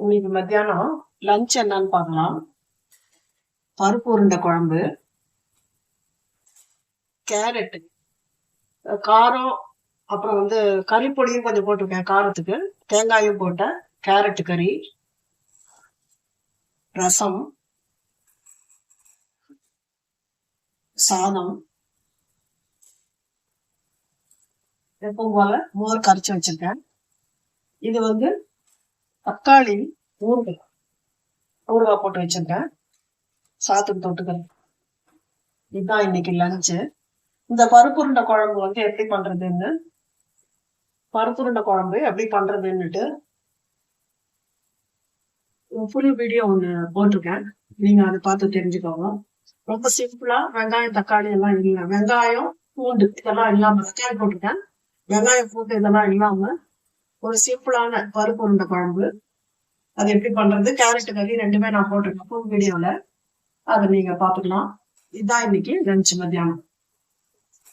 இன்னைக்கு மத்தியானம் லஞ்ச் என்னன்னு பார்க்கலாம். பருப்பு உருண்டை குழம்பு, கேரட், காரம், அப்புறம் கறி பொடியும் கொஞ்சம் போட்டிருக்கேன் காரத்துக்கு, தேங்காயும் போட்டேன், கேரட் கறி, ரசம், சாதம், எப்பவும் போல மோர் கரைச்சி வச்சிருக்கேன். இது தக்காளி ஊறுகாய் போட்டு வச்சிருக்கேன், சாத்துக்கு தொட்டுக்கிறேன். இதுதான் இன்னைக்கு லஞ்சு. இந்த பருப்புருண்டை குழம்பு எப்படி பண்றதுன்னு ஃபுல் வீடியோ ஒண்ணு போட்டிருக்கேன், நீங்க அதை பார்த்து தெரிஞ்சுக்கோங்க. ரொம்ப சிம்பிளா, வெங்காயம் தக்காளி எல்லாம் இல்லை, வெங்காயம் பூண்டு இதெல்லாம் இல்லாம, தக்காளி போட்டிருக்கேன், வெங்காயம் பூண்டு இதெல்லாம் இல்லாம ஒரு சிம்பிளான பருப்பு உருண்டை குழம்பு. அது எப்படி பண்றது, கேரட் கறி ரெண்டுமே நான் போட்டிருக்கேன் ஃபுல் வீடியோல, அதை நீங்க பாத்துக்கலாம். இதுதான் இன்னைக்கு லஞ்ச் மத்தியானம்.